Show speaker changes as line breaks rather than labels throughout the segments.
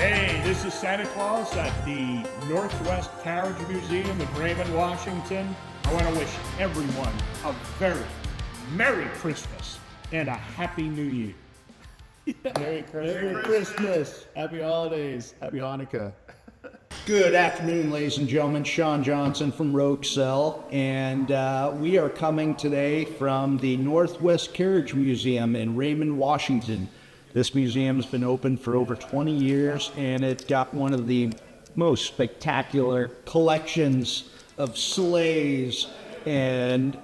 Hey, this is Santa Claus at the Northwest Carriage Museum in Raymond, Washington. I want to wish everyone a very Merry Christmas and a Happy New Year.
Merry Christmas. Happy holidays. Happy Hanukkah.
Good afternoon, ladies and gentlemen. Sean Johnson from Rogue Cell, and we are coming today from the Northwest Carriage Museum in Raymond, Washington. This museum has been open for over 20 years, and it's got one of the most spectacular collections of sleighs and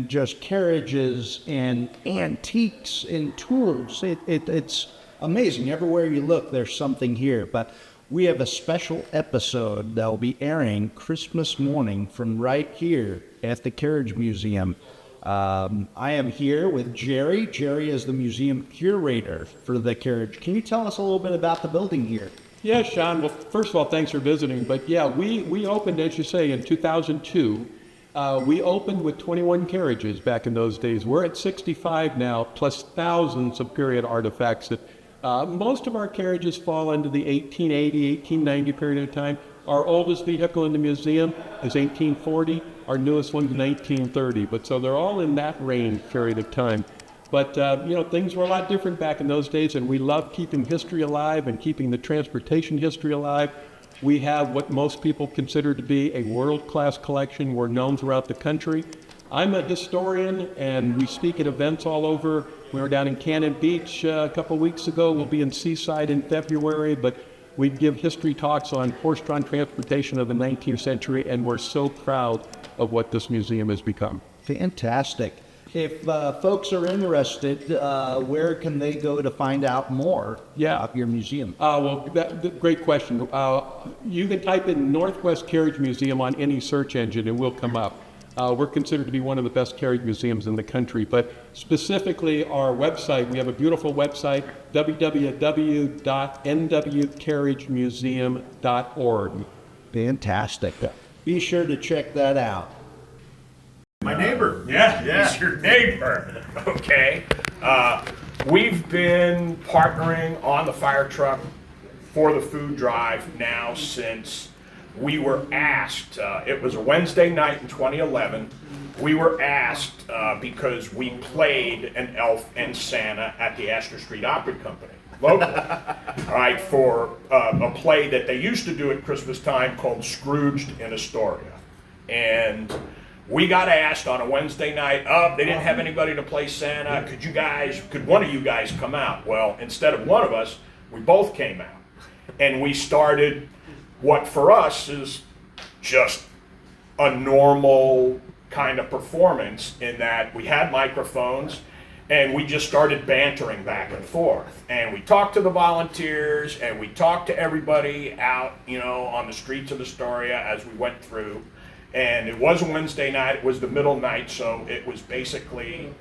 just carriages and antiques and tools. It's amazing. Everywhere you look, there's something here. But we have a special episode that will be airing Christmas morning from right here at the Carriage Museum. I am here with Jerry. Jerry is the museum curator for the Carriage. Can you tell us a little bit about the building here?
Yeah, Sean. Well, first of all, thanks for visiting. But yeah, we opened, as you say, in 2002. We opened with 21 carriages back in those days. We're at 65 now, plus thousands of period artifacts that most of our carriages fall into the 1880, 1890 period of time. Our oldest vehicle in the museum is 1840. Our newest one's 1930. But so they're all in that range period of time. But, things were a lot different back in those days, and we love keeping history alive and keeping the transportation history alive. We have what most people consider to be a world-class collection. We're known throughout the country. I'm a historian, and we speak at events all over. We were down in Cannon Beach a couple weeks ago. We'll be in Seaside in February, but we give history talks on horse-drawn transportation of the 19th century, and we're so proud of what this museum has become.
Fantastic. If folks are interested, where can they go to find out more about your museum?
Great question. You can type in Northwest Carriage Museum on any search engine and we'll come up. We're considered to be one of the best carriage museums in the country, but specifically our website, we have a beautiful website, www.nwcarriagemuseum.org.
Fantastic. Be sure to check that out.
My neighbor.
Yeah, he's your neighbor. Okay. We've been partnering on the fire truck for the food drive now since we were asked. It was a Wednesday night in 2011. We were asked because we played an elf and Santa at the Astor Street Opera Company, locally. All right, for a play that they used to do at Christmas time called Scrooged in Astoria. And we got asked on a Wednesday night, they didn't have anybody to play Santa. Could one of you guys come out? Well, instead of one of us, we both came out. And we started what for us is just a normal kind of performance in that we had microphones and we just started bantering back and forth. And we talked to the volunteers and we talked to everybody out, on the streets of Astoria as we went through. And it was a Wednesday night, it was the middle night, so it was basically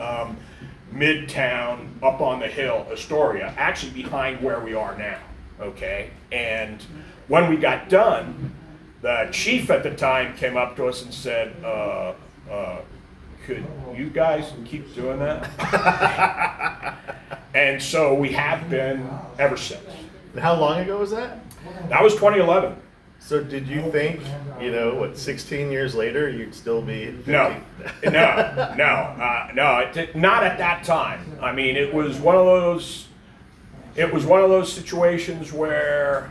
Midtown up on the hill, Astoria, actually behind where we are now, okay? And when we got done, the chief at the time came up to us and said, could you guys keep doing that? And so we have been ever since.
How long ago was that?
That was 2011.
So did you think, 16 years later, you'd still be 50?
No, not at that time. I mean, it was one of those situations where,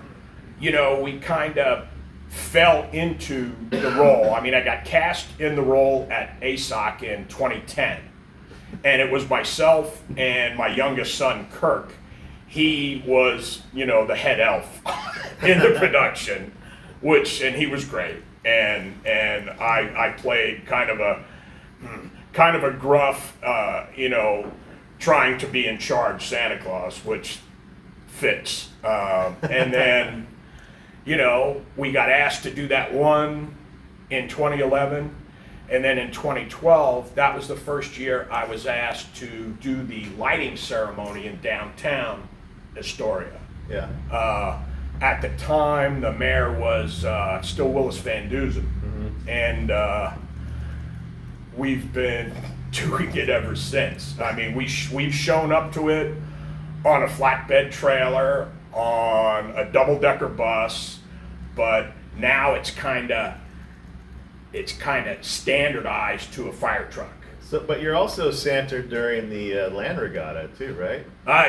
we kind of fell into the role. I mean, I got cast in the role at ASOC in 2010, and it was myself and my youngest son, Kirk. He was, the head elf in the production. And he was great, and I played kind of a gruff, trying to be in charge Santa Claus, which fits. And then, we got asked to do that one in 2011, and then in 2012, that was the first year I was asked to do the lighting ceremony in downtown Astoria.
Yeah.
At the time, the mayor was still Willis Van Dusen, and we've been doing it ever since. I mean, we've shown up to it on a flatbed trailer, on a double-decker bus, but now it's kind of standardized to a fire truck.
So, but you're also Santa during the land regatta too, right?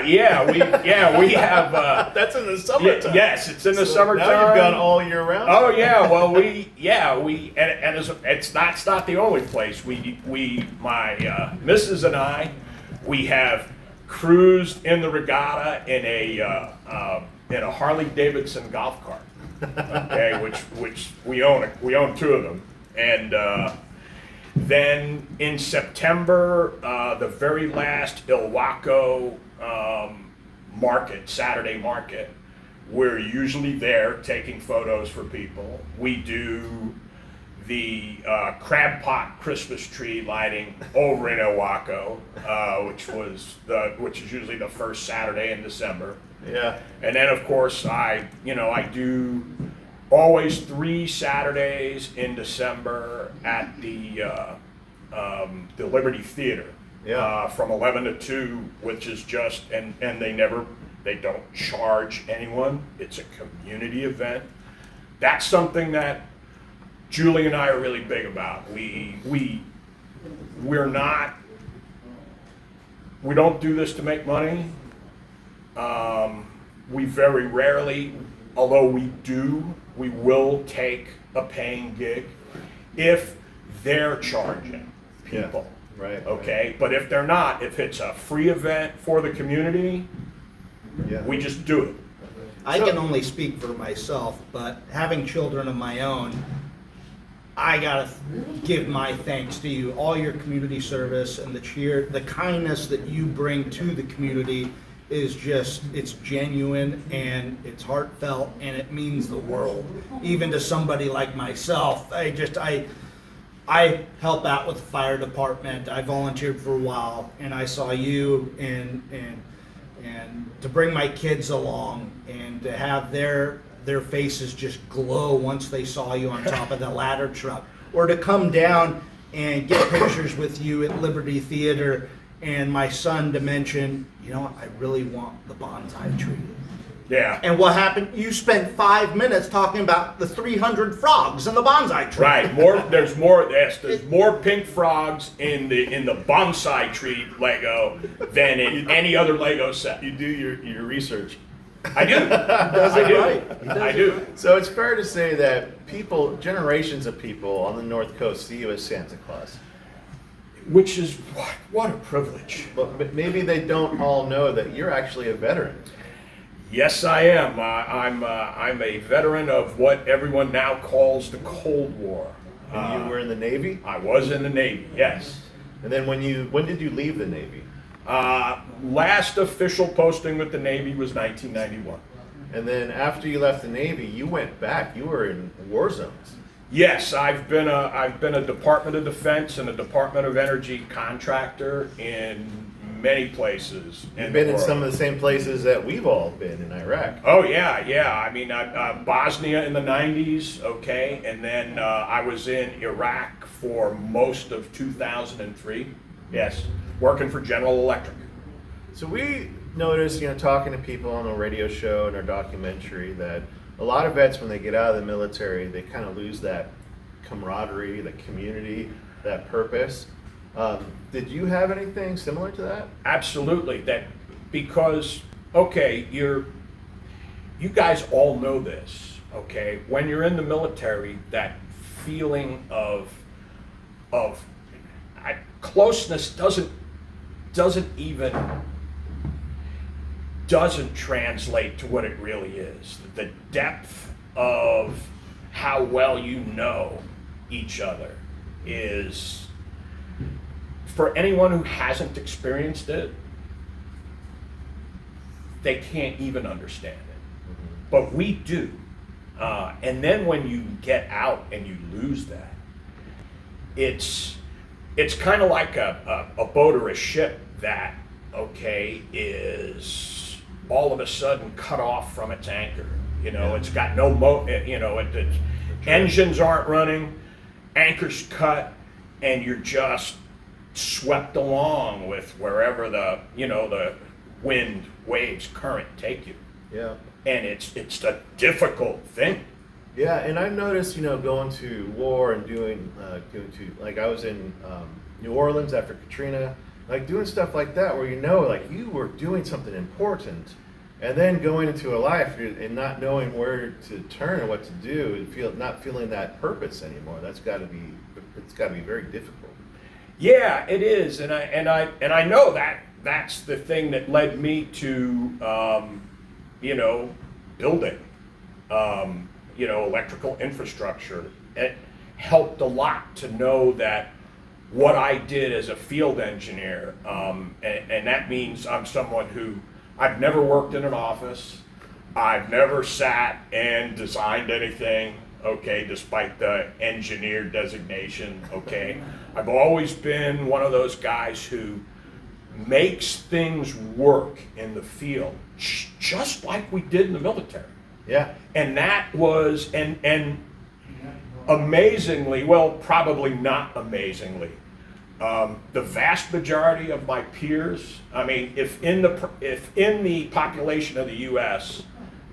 We have.
That's in the summertime.
Yes, it's in the
So
summertime.
Now you've gone all year round.
Oh yeah, well and it's not the only place. My missus and I, we have cruised in the regatta in a Harley Davidson golf cart. Okay, which we own. We own two of them, and then in September, the very last Ilwaco market, Saturday market, we're usually there taking photos for people. We do the crab pot Christmas tree lighting over in Ilwaco, which is usually the first Saturday in December.
Yeah.
And then of course I do always 3 Saturdays in December at the Liberty Theater.
Yeah.
From 11 to 2, which is just, and they don't charge anyone. It's a community event. That's something that Julie and I are really big about. We don't do this to make money. We very rarely, although we will take a paying gig if they're charging people.
Yeah, right.
Okay, but if they're not, if it's a free event for the community,
Yeah.
we just do it.
I can only speak for myself, but having children of my own, I gotta give my thanks to you, all your community service and the kindness that you bring to the community is just, it's genuine and it's heartfelt and it means the world. Even to somebody like myself, I help out with the fire department. I volunteered for a while and I saw you and to bring my kids along and to have their faces just glow once they saw you on top of the ladder truck, or to come down and get pictures with you at Liberty Theater, and my son to mention, I really want the bonsai tree.
Yeah.
And what happened? You spent 5 minutes talking about the 300 frogs in the bonsai tree.
Right. There's more pink frogs in the bonsai tree Lego than in any other Lego set.
You do your research.
I do. I do.
So it's fair to say that generations of people on the North Coast see you as Santa Claus.
Which is what a privilege.
But maybe they don't all know that you're actually a veteran.
Yes, I am. I'm a veteran of what everyone now calls the Cold War.
And you were in the Navy?
I was in the Navy. Yes.
And then when did you leave the Navy?
Last official posting with the Navy was 1991.
And then after you left the Navy, you went back. You were in war zones.
Yes, I've been a Department of Defense and a Department of Energy contractor in many places.
You've been in some of the same places that we've all been in Iraq.
Oh yeah. I mean, Bosnia in the 90s, okay, and then I was in Iraq for most of 2003. Yes, working for General Electric.
So we noticed, talking to people on a radio show and our documentary, that a lot of vets, when they get out of the military, they kind of lose that camaraderie, the community, that purpose. Did you have anything similar to that?
Absolutely. Because okay, you guys all know this. Okay, when you're in the military, that feeling of closeness doesn't translate to what it really is. The depth of how well you know each other is, for anyone who hasn't experienced it, they can't even understand it. But we do. And then when you get out and you lose that, it's kind of like a boat or a ship that, okay, is all of a sudden cut off from its anchor. It's got no its engines aren't running, anchor's cut, and you're just swept along with wherever the wind, waves, current take you.
Yeah.
And it's a difficult thing.
Yeah, and I've noticed, going to war and doing like I was in New Orleans after Katrina, like doing stuff like that where like you were doing something important, and then going into a life and not knowing where to turn or what to do, and not feeling that purpose anymore. It's got to be very difficult.
Yeah, it is, and I know that's the thing that led me to building electrical infrastructure. It helped a lot to know that what I did as a field engineer, and that means I'm someone who I've never worked in an office, I've never sat and designed anything, okay, despite the engineer designation, okay. I've always been one of those guys who makes things work in the field, just like we did in the military.
Yeah.
And that was, and amazingly, well, probably not amazingly, the vast majority of my peers, I mean, if in the population of the U.S.,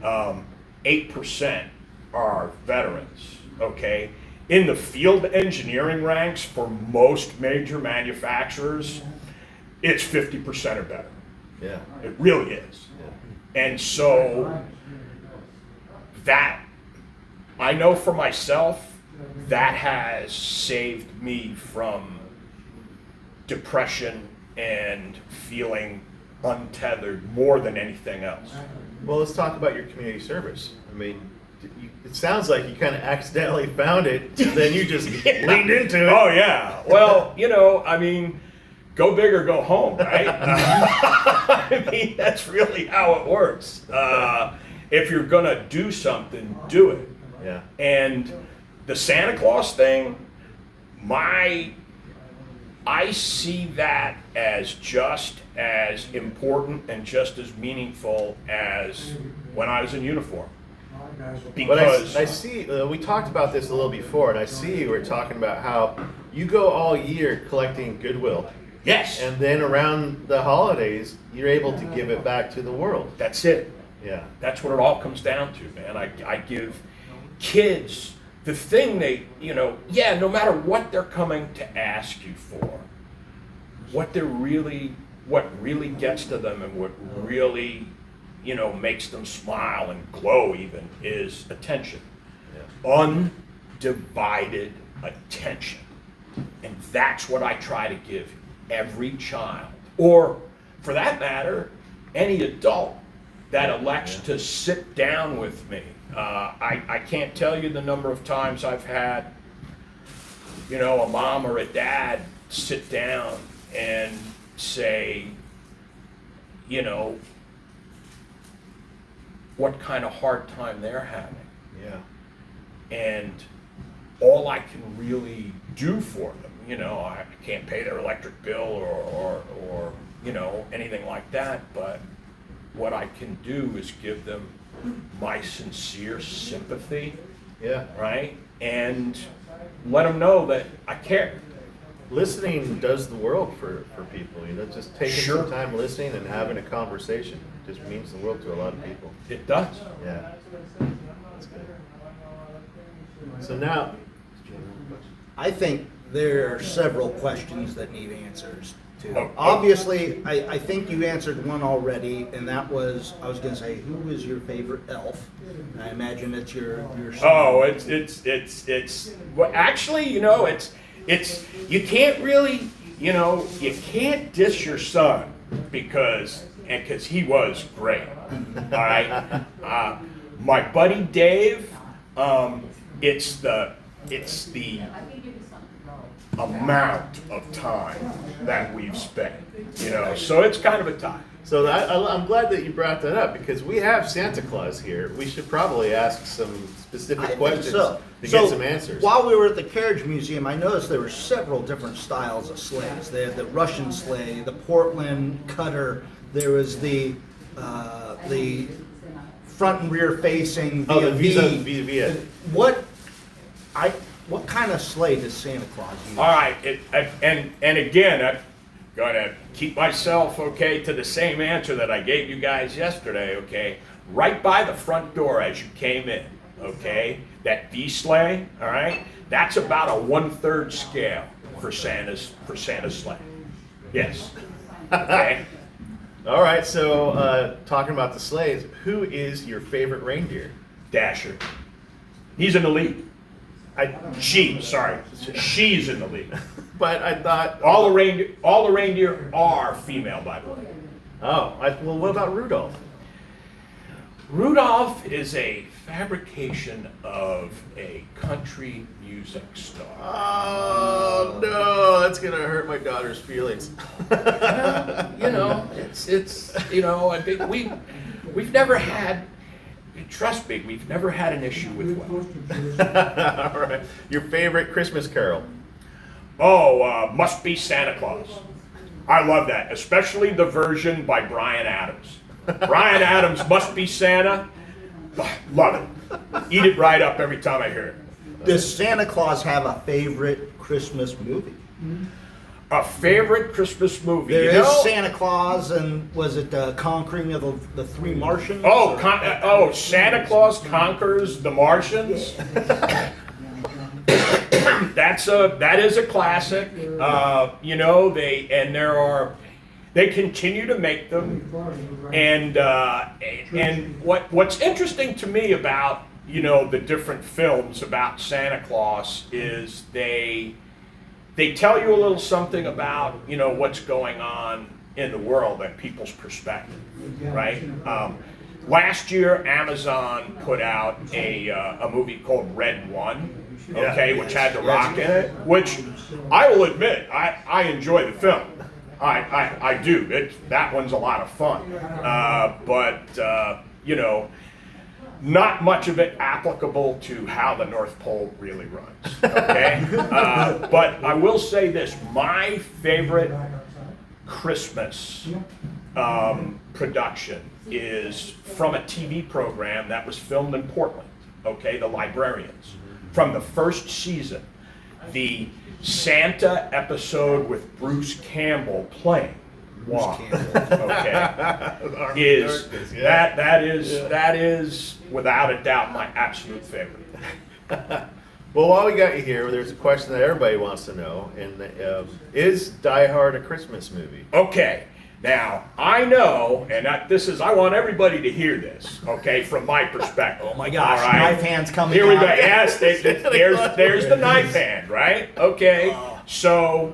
8% are veterans, okay? In the field engineering ranks for most major manufacturers, it's 50% or better.
Yeah.
It really is.
Yeah.
And so that, I know for myself, that has saved me from depression and feeling untethered more than anything else.
Well, let's talk about your community service. I mean, it sounds like you kind of accidentally found it, and then you just leaned into it.
Oh yeah. Well, I mean, go big or go home, right? I mean, that's really how it works. If you're gonna do something, do it.
Yeah.
And the Santa Claus thing, I see that as just as important and just as meaningful as when I was in uniform.
But
Because
I see, we talked about this a little before, and I see you were talking about how you go all year collecting goodwill,
yes,
and then around the holidays, you're able to give it back to the world.
that's it.
Yeah.
That's what it all comes down to, man. I give kids the thing no matter what they're coming to ask you for, what really gets to them and what really, makes them smile and glow even is attention.
Yeah.
Undivided attention. And that's what I try to give every child, or for that matter, any adult that elects to sit down with me. I can't tell you the number of times I've had, a mom or a dad sit down and say, what kind of hard time they're having.
Yeah.
And all I can really do for them, I can't pay their electric bill or anything like that, but what I can do is give them my sincere sympathy,
Yeah.
right? And let them know that I care.
Listening does the world for people. Just taking
Sure.
some time listening and having a conversation just means the world to a lot of people.
It does.
Yeah. That's good. So now,
I think there are several questions that need answers too.
Oh.
Obviously, I think you answered one already, and that was, I was gonna say, who is your favorite elf? And I imagine it's your son.
Oh, it's well, actually, it's you can't really, you can't diss your son because he was great. All right, my buddy Dave, it's the amount of time that we've spent, so it's kind of a tie.
so I'm glad that you brought that up because we have Santa Claus here. We should probably ask some specific
I think
questions
so.
to
So,
get some answers.
While we were at the Carriage Museum, I noticed there were several different styles of sleighs. They had the Russian sleigh, the Portland cutter. There was the front and rear facing
Oh, the
V.
Via.
What kind of sleigh does Santa Claus use?
All right, and again, gonna keep myself, okay, to the same answer that I gave you guys yesterday, okay? Right by the front door as you came in, okay? That D sleigh, all right? That's about a 1/3 scale for Santa's sleigh. Yes. Okay.
All right, so talking about the sleighs, who is your favorite reindeer?
Dasher. He's in the lead. She's in the lead.
But I thought,
All the reindeer are female, by the way.
well, what about Rudolph?
Rudolph is a fabrication of a country music star.
Oh no, that's gonna hurt my daughter's feelings.
It's I think we've never had. Trust me, we've never had an issue with women.
All right, your favorite Christmas carol?
Oh, Must Be Santa Claus. I love that, especially the version by Bryan Adams. Bryan Adams, Must Be Santa. Love it. Eat it right up every time I hear it.
Does Santa Claus have a favorite Christmas movie?
A favorite Christmas movie?
There
You
is
know-
Santa Claus, and was it the Conquering of the Three Martians?
Santa Claus Conquers the Martians. That is a classic. They continue to make them, and what's interesting to me about the different films about Santa Claus is they tell you a little something about what's going on in the world and people's perspective, right? Last year, Amazon put out a movie called Red One, okay, which had The Rock in it, which I will admit I enjoy the film. I do. That one's a lot of fun, but not much of it applicable to how the North Pole really runs. Okay, but I will say this: my favorite Christmas production is from a TV program that was filmed in Portland. Okay, The Librarians, from the first season, the Santa episode with Bruce Campbell playing Wong. Okay, is that is without a doubt my absolute favorite.
Well, while we got you here, there's a question that everybody wants to know, and is Die Hard a Christmas movie?
Okay, now I know, and I want everybody to hear this. Okay, from my perspective.
Oh my gosh,
All right?
knife hands coming
Here we
out.
go. Yes, there's the knife hand, right? Okay, so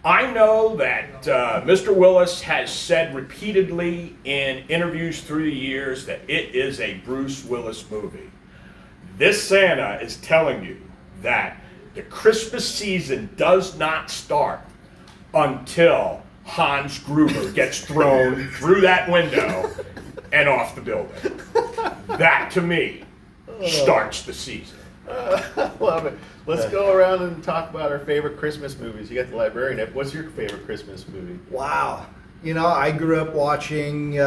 I know that Mr. Willis has said repeatedly in interviews through the years that it is a Bruce Willis movie. This Santa is telling you that the Christmas season does not start until Hans Gruber gets thrown through that window and off the building. That, to me, starts the season.
Love it. Let's go around and talk about our favorite Christmas movies. You got The Librarian. What's your favorite Christmas movie?
Wow. I grew up watching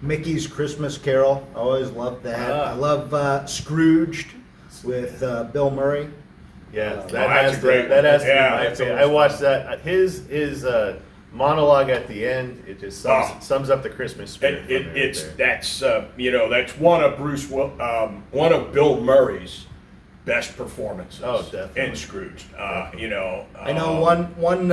Mickey's Christmas Carol. I always loved that. I love Scrooged with Bill Murray.
Yeah,
that's a great
that has to
one. Yeah,
be my
that's
favorite.
always
I watched that. His monologue at the end, it just sums up the Christmas spirit.
That's one of Bill Murray's best performances.
Oh, definitely.
In Scrooge.
I know one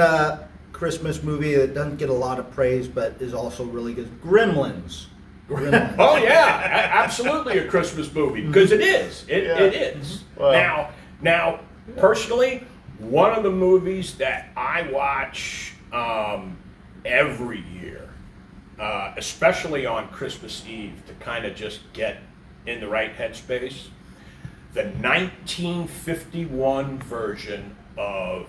Christmas movie that doesn't get a lot of praise, but is also really good. Gremlins.
Oh yeah, absolutely a Christmas movie because it is. It is.
Well-
Now, personally, one of the movies that I watch every year, especially on Christmas Eve, to kind of just get in the right headspace, the 1951 version of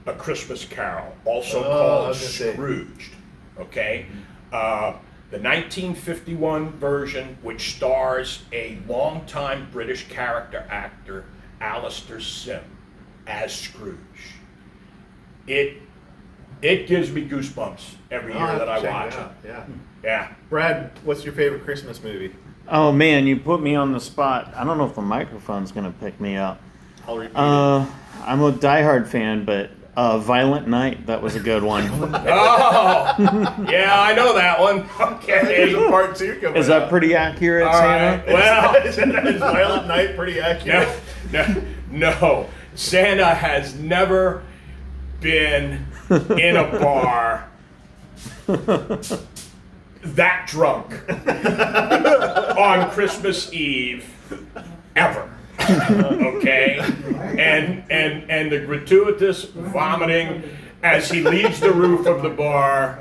A Christmas Carol, also
I
called
was gonna say.
Scrooged. Okay. The 1951 version, which stars a longtime British character actor, Alistair Sim, as Scrooge. It gives me goosebumps every year that I watch it.
Yeah.
Yeah.
Brad, what's your favorite Christmas movie?
Oh man, you put me on the spot. I don't know if the microphone's gonna pick me up.
I'll repeat it.
I'm a diehard fan, but Violent Night. That was a good one.
Oh, yeah, I know that one.
There's
Okay.
a part 2 coming.
Is that pretty accurate,
All
Santa?
right. Well,
Is Violent Night pretty accurate?
no. Santa has never been in a bar that drunk on Christmas Eve ever. Okay? And the gratuitous vomiting as he leaves the roof of the bar.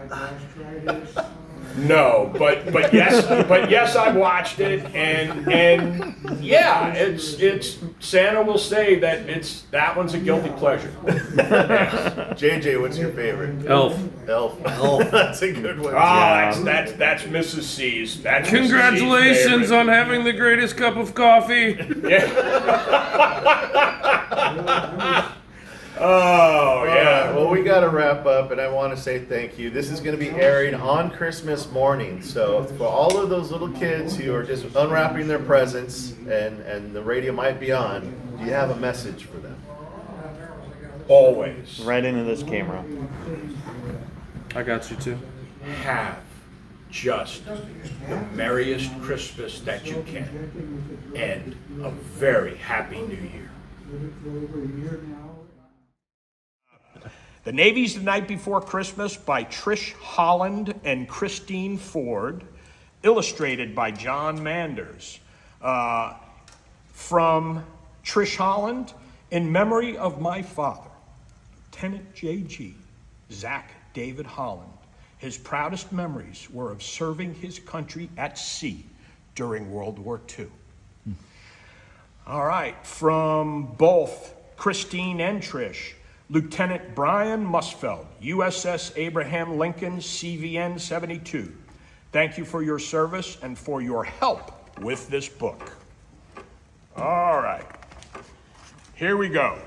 No, but yes, I watched it, and yeah, it's Santa will say that one's a guilty pleasure.
JJ, what's your favorite?
Elf.
Elf. That's a good one.
That's Mrs. C's. That's Mrs. C's
Congratulations
favorite.
on having the greatest cup of coffee.
Oh yeah.
Well, we got to wrap up, and I want to say thank you. This is going to be airing on Christmas morning, so for all of those little kids who are just unwrapping their presents, and the radio might be on, do you have a message for them?
Always
Right into this camera.
I got you too.
have just the merriest Christmas that you can, and a very happy New Year. The Navy's the Night Before Christmas by Trish Holland and Christine Ford, illustrated by John Manders. From Trish Holland, in memory of my father, Lieutenant J.G. Zach David Holland. His proudest memories were of serving his country at sea during World War II. All right, from both Christine and Trish, Lieutenant Brian Musfeld, USS Abraham Lincoln, CVN 72. Thank you for your service and for your help with this book. All right, here we go.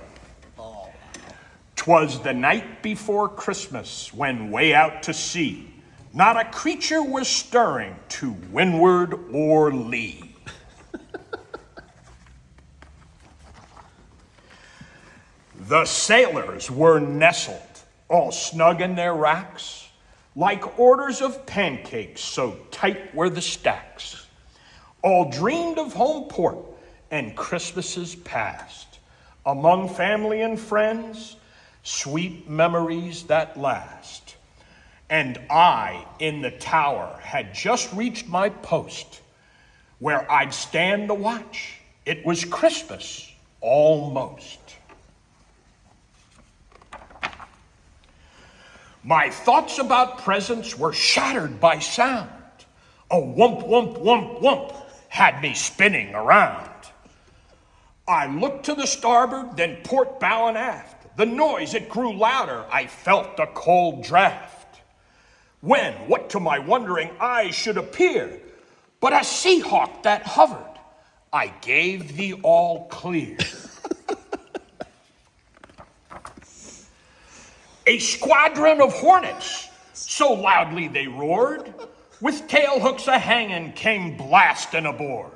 'Twas the night before Christmas when way out to sea, not a creature was stirring to windward or lee. The sailors were nestled, all snug in their racks, like orders of pancakes, so tight were the stacks. All dreamed of home port and Christmases past, among family and friends, sweet memories that last. And I, in the tower, had just reached my post, where I'd stand to watch. It was Christmas, almost. My thoughts about presents were shattered by sound. A whump, whump, whump, whump had me spinning around. I looked to the starboard, then port bow and aft. The noise, it grew louder. I felt the cold draft. When, what to my wondering eyes should appear, but a sea hawk that hovered. I gave the all clear. A squadron of hornets, so loudly they roared, with tail hooks a-hanging came blasting aboard.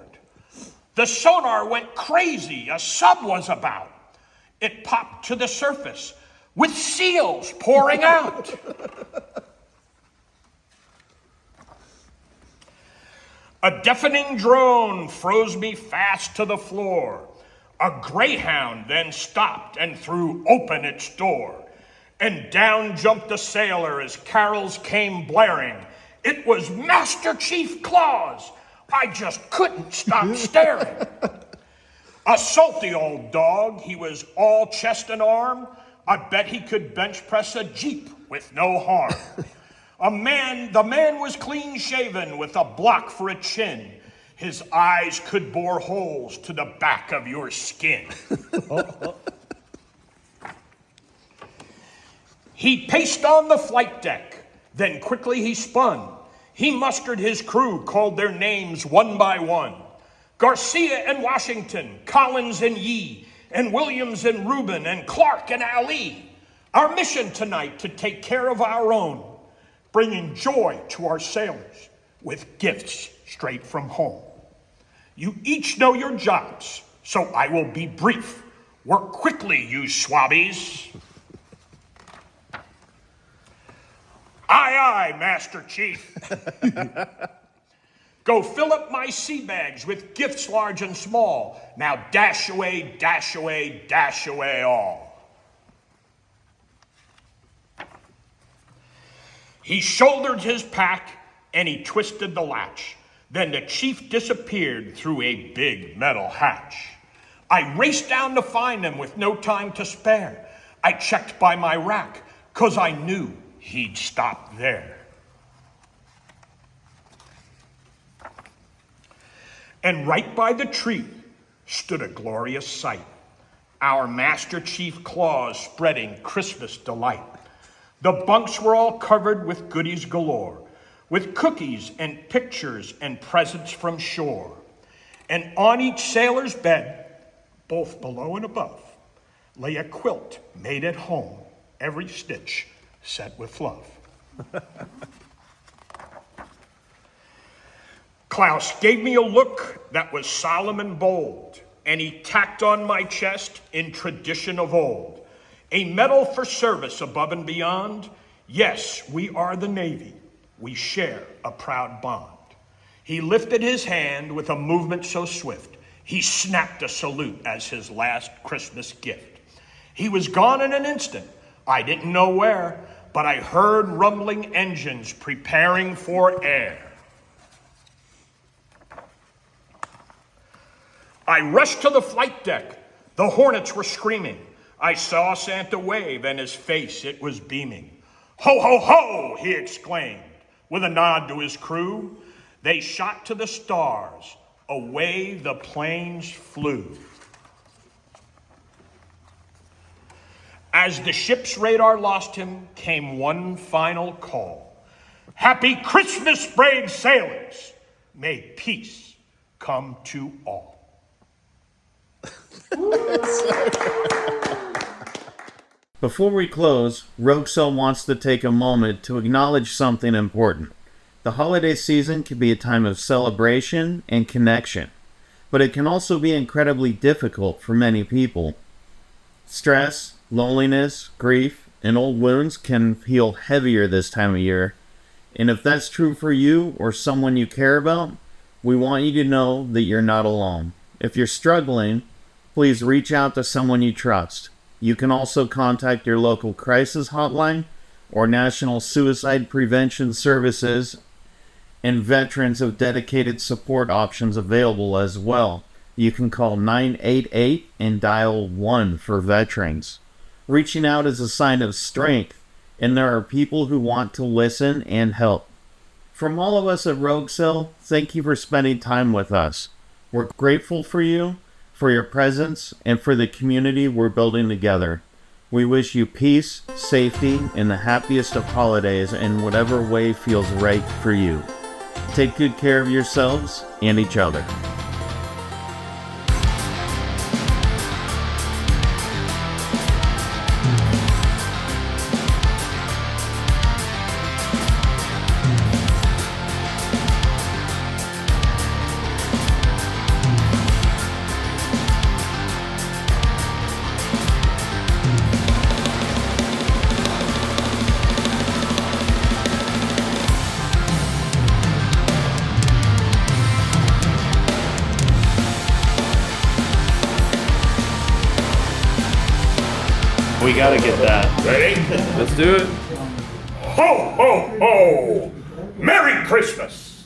The sonar went crazy, a sub was about. It popped to the surface with seals pouring out. A deafening drone froze me fast to the floor. A greyhound then stopped and threw open its door. And down jumped the sailor as carols came blaring. It was Master Chief Claus. I just couldn't stop staring. A salty old dog, he was all chest and arm. I bet he could bench press a Jeep with no harm. The man was clean shaven with a block for a chin. His eyes could bore holes to the back of your skin. He paced on the flight deck, then quickly he spun. He mustered his crew, called their names one by one. Garcia and Washington, Collins and Yee, and Williams and Rubin, and Clark and Ali. Our mission tonight to take care of our own, bringing joy to our sailors with gifts straight from home. You each know your jobs, so I will be brief. Work quickly, you swabbies. Aye, aye, Master Chief. Go fill up my sea bags with gifts large and small. Now dash away, dash away, dash away all. He shouldered his pack and he twisted the latch. Then the chief disappeared through a big metal hatch. I raced down to find him with no time to spare. I checked by my rack, 'cause I knew he'd stop there. And right by the tree stood a glorious sight. Our Master Chief claws spreading Christmas delight. The bunks were all covered with goodies galore, with cookies and pictures and presents from shore. And on each sailor's bed, both below and above, lay a quilt made at home, every stitch set with love. Klaus gave me a look that was solemn and bold, and he tacked on my chest in tradition of old a medal for service above and beyond. Yes, we are the Navy. We share a proud bond. He lifted his hand with a movement so swift, he snapped a salute as his last Christmas gift. He was gone in an instant. I didn't know where, but I heard rumbling engines preparing for air. I rushed to the flight deck. The Hornets were screaming. I saw Santa wave, and his face, it was beaming. Ho, ho, ho, he exclaimed. With a nod to his crew, they shot to the stars. Away the planes flew. As the ship's radar lost him, came one final call. Happy Christmas, brave sailors. May peace come to all.
Before we close, Rogue Cell wants to take a moment to acknowledge something important. The holiday season can be a time of celebration and connection, but it can also be incredibly difficult for many people. Stress, loneliness, grief, and old wounds can feel heavier this time of year. And if that's true for you or someone you care about, we want you to know that you're not alone. If you're struggling, please reach out to someone you trust. You can also contact your local crisis hotline or National Suicide Prevention Services, and veterans have dedicated support options available as well. You can call 988 and dial 1 for veterans. Reaching out is a sign of strength, and there are people who want to listen and help. From all of us at Rogue Cell, thank you for spending time with us. We're grateful for you, for your presence, and for the community we're building together. We wish you peace, safety, and the happiest of holidays in whatever way feels right for you. Take good care of yourselves and each other. We gotta get that.
Ready?
Let's do it.
Ho, ho, ho! Merry Christmas!